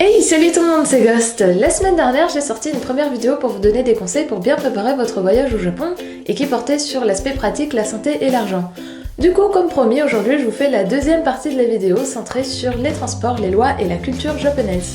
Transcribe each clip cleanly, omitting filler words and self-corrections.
Hey, salut tout le monde, c'est Ghost. La semaine dernière, j'ai sorti une première vidéo pour vous donner des conseils pour bien préparer votre voyage au Japon et qui portait sur l'aspect pratique, la santé et l'argent. Du coup, comme promis, aujourd'hui je vous fais la deuxième partie de la vidéo centrée sur les transports, les lois et la culture japonaise.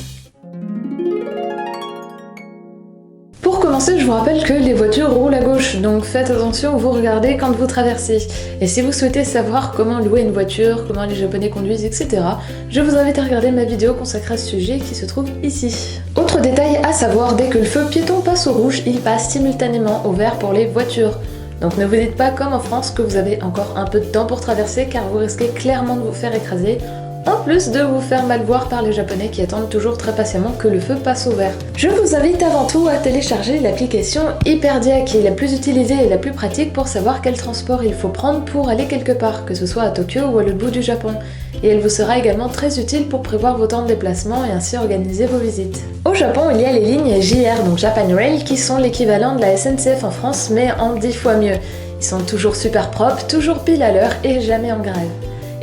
Pour commencer, je vous rappelle que les voitures roulent à gauche, donc faites attention où vous regardez quand vous traversez. Et si vous souhaitez savoir comment louer une voiture, comment les japonais conduisent, etc., je vous invite à regarder ma vidéo consacrée à ce sujet qui se trouve ici. Autre détail à savoir, dès que le feu piéton passe au rouge, il passe simultanément au vert pour les voitures. Donc ne vous dites pas comme en France que vous avez encore un peu de temps pour traverser car vous risquez clairement de vous faire écraser, en plus de vous faire mal voir par les japonais qui attendent toujours très patiemment que le feu passe au vert. Je vous invite avant tout à télécharger l'application Hyperdia qui est la plus utilisée et la plus pratique pour savoir quel transport il faut prendre pour aller quelque part, que ce soit à Tokyo ou à l'autre bout du Japon. Et elle vous sera également très utile pour prévoir vos temps de déplacement et ainsi organiser vos visites. Au Japon, il y a les lignes JR, donc Japan Rail, qui sont l'équivalent de la SNCF en France, mais en 10 fois mieux. Ils sont toujours super propres, toujours pile à l'heure et jamais en grève.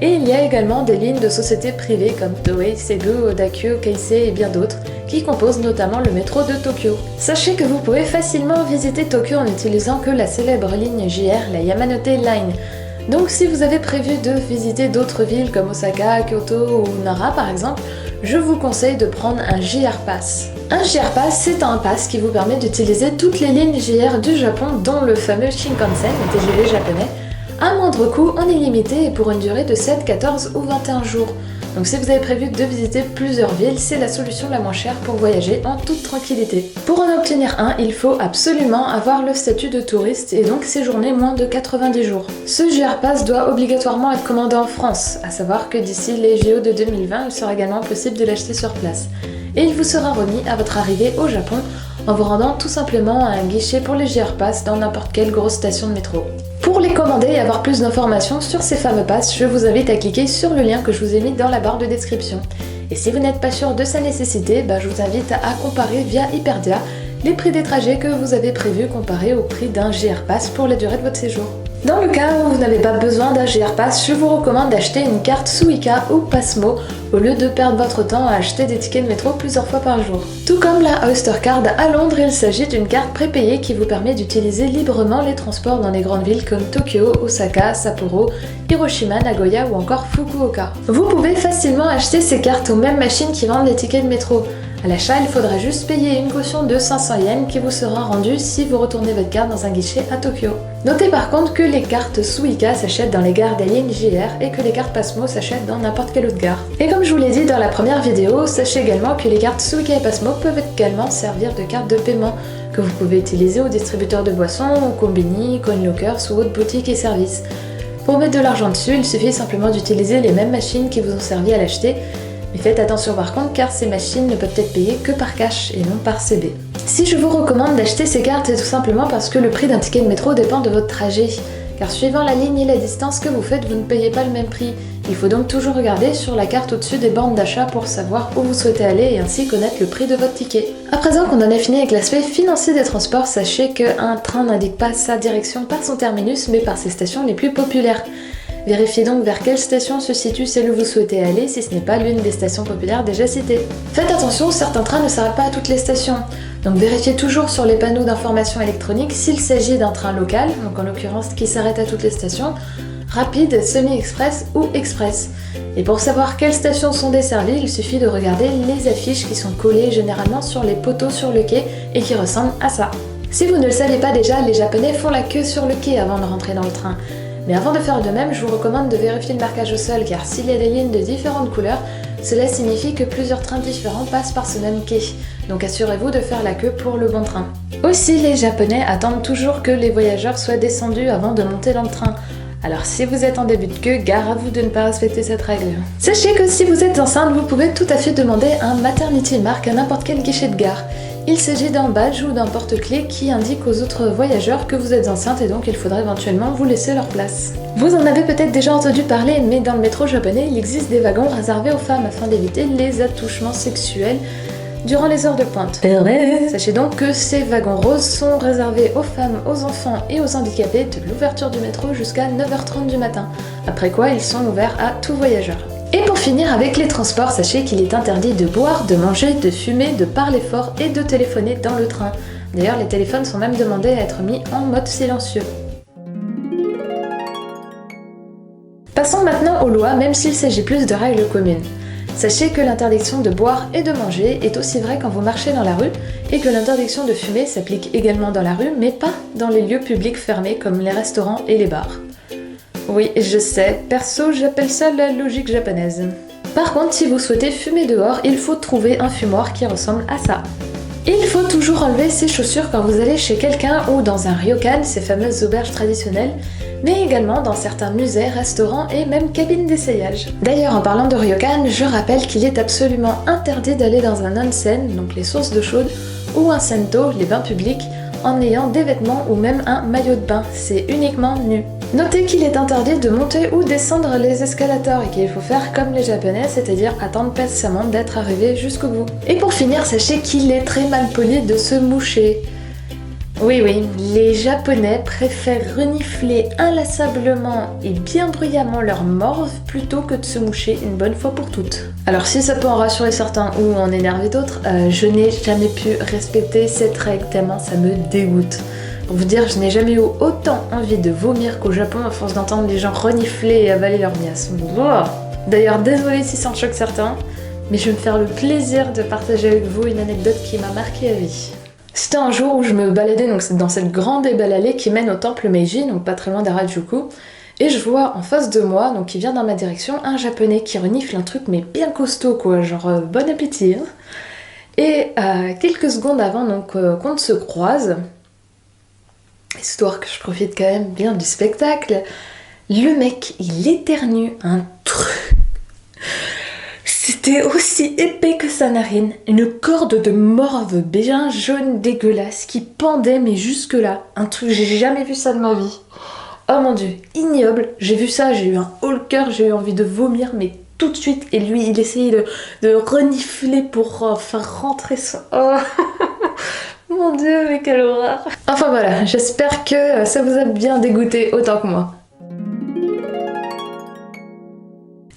Et il y a également des lignes de sociétés privées comme Toei, Seibu, Odakyu, Keisei et bien d'autres, qui composent notamment le métro de Tokyo. Sachez que vous pouvez facilement visiter Tokyo en n'utilisant que la célèbre ligne JR, la Yamanote Line. Donc si vous avez prévu de visiter d'autres villes comme Osaka, Kyoto ou Nara par exemple, je vous conseille de prendre un JR Pass. Un JR Pass, c'est un pass qui vous permet d'utiliser toutes les lignes JR du Japon, dont le fameux Shinkansen, le TGV japonais, à moindre coût, en illimité et pour une durée de 7, 14 ou 21 jours. Donc si vous avez prévu de visiter plusieurs villes, c'est la solution la moins chère pour voyager en toute tranquillité. Pour en obtenir un, il faut absolument avoir le statut de touriste et donc séjourner moins de 90 jours. Ce JR Pass doit obligatoirement être commandé en France, à savoir que d'ici les JO de 2020, il sera également possible de l'acheter sur place. Et il vous sera remis à votre arrivée au Japon en vous rendant tout simplement à un guichet pour les JR Pass dans n'importe quelle grosse station de métro. Pour les commander et avoir plus d'informations sur ces fameux passes, je vous invite à cliquer sur le lien que je vous ai mis dans la barre de description. Et si vous n'êtes pas sûr de sa nécessité, je vous invite à comparer via Hyperdia les prix des trajets que vous avez prévus comparés au prix d'un JR Pass pour la durée de votre séjour. Dans le cas où vous n'avez pas besoin d'un JR Pass, je vous recommande d'acheter une carte Suica ou Passmo au lieu de perdre votre temps à acheter des tickets de métro plusieurs fois par jour. Tout comme la Oyster Card à Londres, il s'agit d'une carte prépayée qui vous permet d'utiliser librement les transports dans les grandes villes comme Tokyo, Osaka, Sapporo, Hiroshima, Nagoya ou encore Fukuoka. Vous pouvez facilement acheter ces cartes aux mêmes machines qui vendent les tickets de métro. À l'achat, il faudra juste payer une caution de 500 yens qui vous sera rendue si vous retournez votre carte dans un guichet à Tokyo. Notez par contre que les cartes Suica s'achètent dans les gares des lignes JR et que les cartes Passmo s'achètent dans n'importe quelle autre gare. Et comme je vous l'ai dit dans la première vidéo, sachez également que les cartes Suica et Passmo peuvent également servir de carte de paiement que vous pouvez utiliser aux distributeurs de boissons, aux combini, coin lockers ou autres boutiques et services. Pour mettre de l'argent dessus, il suffit simplement d'utiliser les mêmes machines qui vous ont servi à l'acheter. Mais faites attention par contre car ces machines ne peuvent être payées que par cash et non par CB. Si je vous recommande d'acheter ces cartes, c'est tout simplement parce que le prix d'un ticket de métro dépend de votre trajet. Car suivant la ligne et la distance que vous faites, vous ne payez pas le même prix. Il faut donc toujours regarder sur la carte au-dessus des bornes d'achat pour savoir où vous souhaitez aller et ainsi connaître le prix de votre ticket. À présent qu'on en a fini avec l'aspect financier des transports, sachez qu'un train n'indique pas sa direction par son terminus mais par ses stations les plus populaires. Vérifiez donc vers quelle station se situe celle où vous souhaitez aller si ce n'est pas l'une des stations populaires déjà citées. Faites attention, certains trains ne s'arrêtent pas à toutes les stations. Donc vérifiez toujours sur les panneaux d'information électronique s'il s'agit d'un train local, donc en l'occurrence qui s'arrête à toutes les stations, rapide, semi-express ou express. Et pour savoir quelles stations sont desservies, il suffit de regarder les affiches qui sont collées généralement sur les poteaux sur le quai et qui ressemblent à ça. Si vous ne le savez pas déjà, les Japonais font la queue sur le quai avant de rentrer dans le train. Mais avant de faire de même, je vous recommande de vérifier le marquage au sol car s'il y a des lignes de différentes couleurs, cela signifie que plusieurs trains différents passent par ce même quai. Donc assurez-vous de faire la queue pour le bon train. Aussi, les Japonais attendent toujours que les voyageurs soient descendus avant de monter dans le train. Alors si vous êtes en début de queue, gare à vous de ne pas respecter cette règle. Sachez que si vous êtes enceinte, vous pouvez tout à fait demander un maternity mark à n'importe quel guichet de gare. Il s'agit d'un badge ou d'un porte-clés qui indique aux autres voyageurs que vous êtes enceinte et donc il faudra éventuellement vous laisser leur place. Vous en avez peut-être déjà entendu parler, mais dans le métro japonais, il existe des wagons réservés aux femmes afin d'éviter les attouchements sexuels durant les heures de pointe. Sachez donc que ces wagons roses sont réservés aux femmes, aux enfants et aux handicapés de l'ouverture du métro jusqu'à 9h30 du matin, après quoi ils sont ouverts à tout voyageur. Et pour finir avec les transports, sachez qu'il est interdit de boire, de manger, de fumer, de parler fort et de téléphoner dans le train. D'ailleurs, les téléphones sont même demandés à être mis en mode silencieux. Passons maintenant aux lois, même s'il s'agit plus de règles communes. Sachez que l'interdiction de boire et de manger est aussi vraie quand vous marchez dans la rue, et que l'interdiction de fumer s'applique également dans la rue, mais pas dans les lieux publics fermés comme les restaurants et les bars. Oui, je sais, perso j'appelle ça la logique japonaise. Par contre, si vous souhaitez fumer dehors, il faut trouver un fumoir qui ressemble à ça. Il faut toujours enlever ses chaussures quand vous allez chez quelqu'un ou dans un ryokan, ces fameuses auberges traditionnelles, mais également dans certains musées, restaurants et même cabines d'essayage. D'ailleurs, en parlant de ryokan, je rappelle qu'il est absolument interdit d'aller dans un onsen, donc les sources d'eau chaude, ou un sento, les bains publics, en ayant des vêtements ou même un maillot de bain, c'est uniquement nu. Notez qu'il est interdit de monter ou descendre les escalators et qu'il faut faire comme les japonais, c'est-à-dire attendre patiemment d'être arrivé jusqu'au bout. Et pour finir, sachez qu'il est très mal poli de se moucher. Oui, les japonais préfèrent renifler inlassablement et bien bruyamment leur morve plutôt que de se moucher une bonne fois pour toutes. Alors si ça peut en rassurer certains ou en énerver d'autres, je n'ai jamais pu respecter cette règle tellement ça me dégoûte. Pour vous dire, je n'ai jamais eu autant envie de vomir qu'au Japon à force d'entendre les gens renifler et avaler leur miasme. D'ailleurs, désolé si ça en choque certains, mais je vais me faire le plaisir de partager avec vous une anecdote qui m'a marqué à vie. C'était un jour où je me baladais dans cette grande ébale allée qui mène au temple Meiji, donc pas très loin d'Harajuku, et je vois en face de moi, donc qui vient dans ma direction, un japonais qui renifle un truc mais bien costaud quoi, genre bon appétit. Hein. Et quelques secondes avant donc qu'on ne se croise, histoire que je profite quand même bien du spectacle, le mec il éternue un truc. C'était aussi épais que sa narine, une corde de morve bien jaune dégueulasse qui pendait mais jusque là, un truc, j'ai jamais vu ça de ma vie. Oh mon dieu, ignoble, j'ai vu ça, j'ai eu un haut le cœur, j'ai eu envie de vomir mais tout de suite, et lui il essayait de renifler pour faire rentrer ça. Oh. Mon dieu, mais quelle horreur. Enfin voilà, j'espère que ça vous a bien dégoûté autant que moi.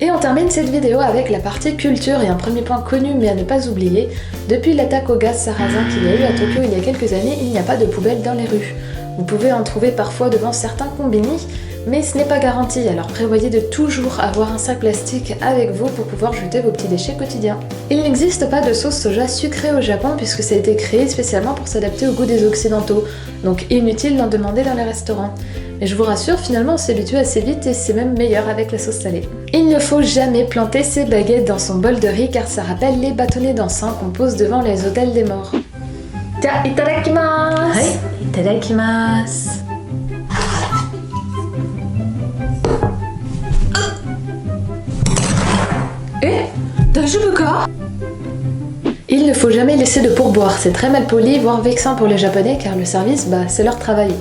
Et on termine cette vidéo avec la partie culture et un premier point connu mais à ne pas oublier. Depuis l'attaque au gaz sarrasin qu'il y a eu à Tokyo il y a quelques années, il n'y a pas de poubelle dans les rues. Vous pouvez en trouver parfois devant certains combini, mais ce n'est pas garanti, alors prévoyez de toujours avoir un sac plastique avec vous pour pouvoir jeter vos petits déchets quotidiens. Il n'existe pas de sauce soja sucrée au Japon puisque ça a été créé spécialement pour s'adapter au goût des occidentaux, donc inutile d'en demander dans les restaurants. Mais je vous rassure, finalement on s'habitue assez vite et c'est même meilleur avec la sauce salée. Il ne faut jamais planter ses baguettes dans son bol de riz car ça rappelle les bâtonnets d'encens qu'on pose devant les hôtels des morts. Ja, itadakimasu! Hai, itadakimasu! Il ne faut jamais laisser de pourboire, c'est très mal poli, voire vexant pour les Japonais car le service, c'est leur travail.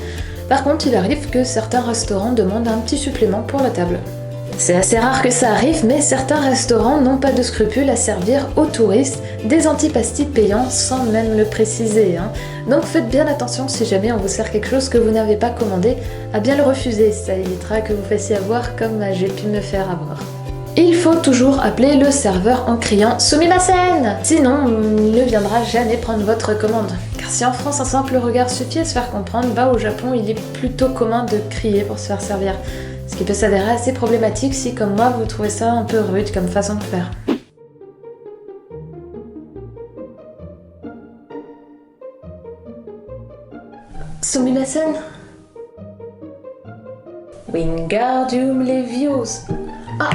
Par contre, il arrive que certains restaurants demandent un petit supplément pour la table. C'est assez rare que ça arrive, mais certains restaurants n'ont pas de scrupules à servir aux touristes des antipastis payants sans même le préciser. Hein. Donc faites bien attention si jamais on vous sert quelque chose que vous n'avez pas commandé, à bien le refuser, ça évitera que vous fassiez avoir comme j'ai pu me faire avoir. Il faut toujours appeler le serveur en criant « Sumimasen !» Sinon, il ne viendra jamais prendre votre commande. Car si en France un simple regard suffit à se faire comprendre, au Japon il est plutôt commun de crier pour se faire servir. Ce qui peut s'avérer assez problématique si, comme moi, vous trouvez ça un peu rude comme façon de faire. Sumimasen Wingardium Leviosa. Ah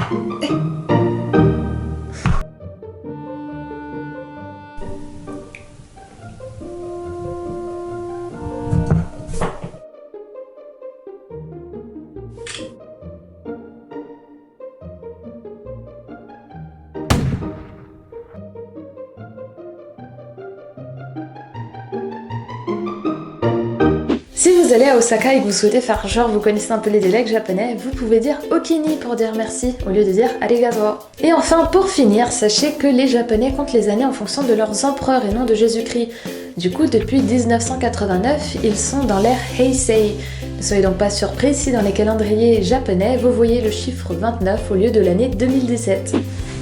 Si vous allez à Osaka et que vous souhaitez faire genre vous connaissez un peu les dialectes japonais, vous pouvez dire okini pour dire merci au lieu de dire arigato. Et enfin pour finir, sachez que les japonais comptent les années en fonction de leurs empereurs et non de Jésus-Christ. Du coup, depuis 1989, ils sont dans l'ère Heisei. Ne soyez donc pas surpris si dans les calendriers japonais, vous voyez le chiffre 29 au lieu de l'année 2017.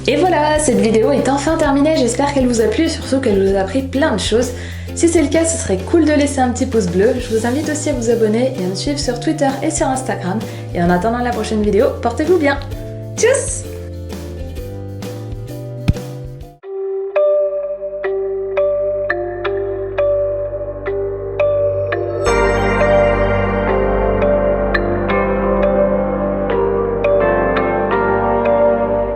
Et voilà, cette vidéo est enfin terminée, j'espère qu'elle vous a plu et surtout qu'elle vous a appris plein de choses. Si c'est le cas, ce serait cool de laisser un petit pouce bleu. Je vous invite aussi à vous abonner et à me suivre sur Twitter et sur Instagram. Et en attendant la prochaine vidéo, portez-vous bien. Tchuss!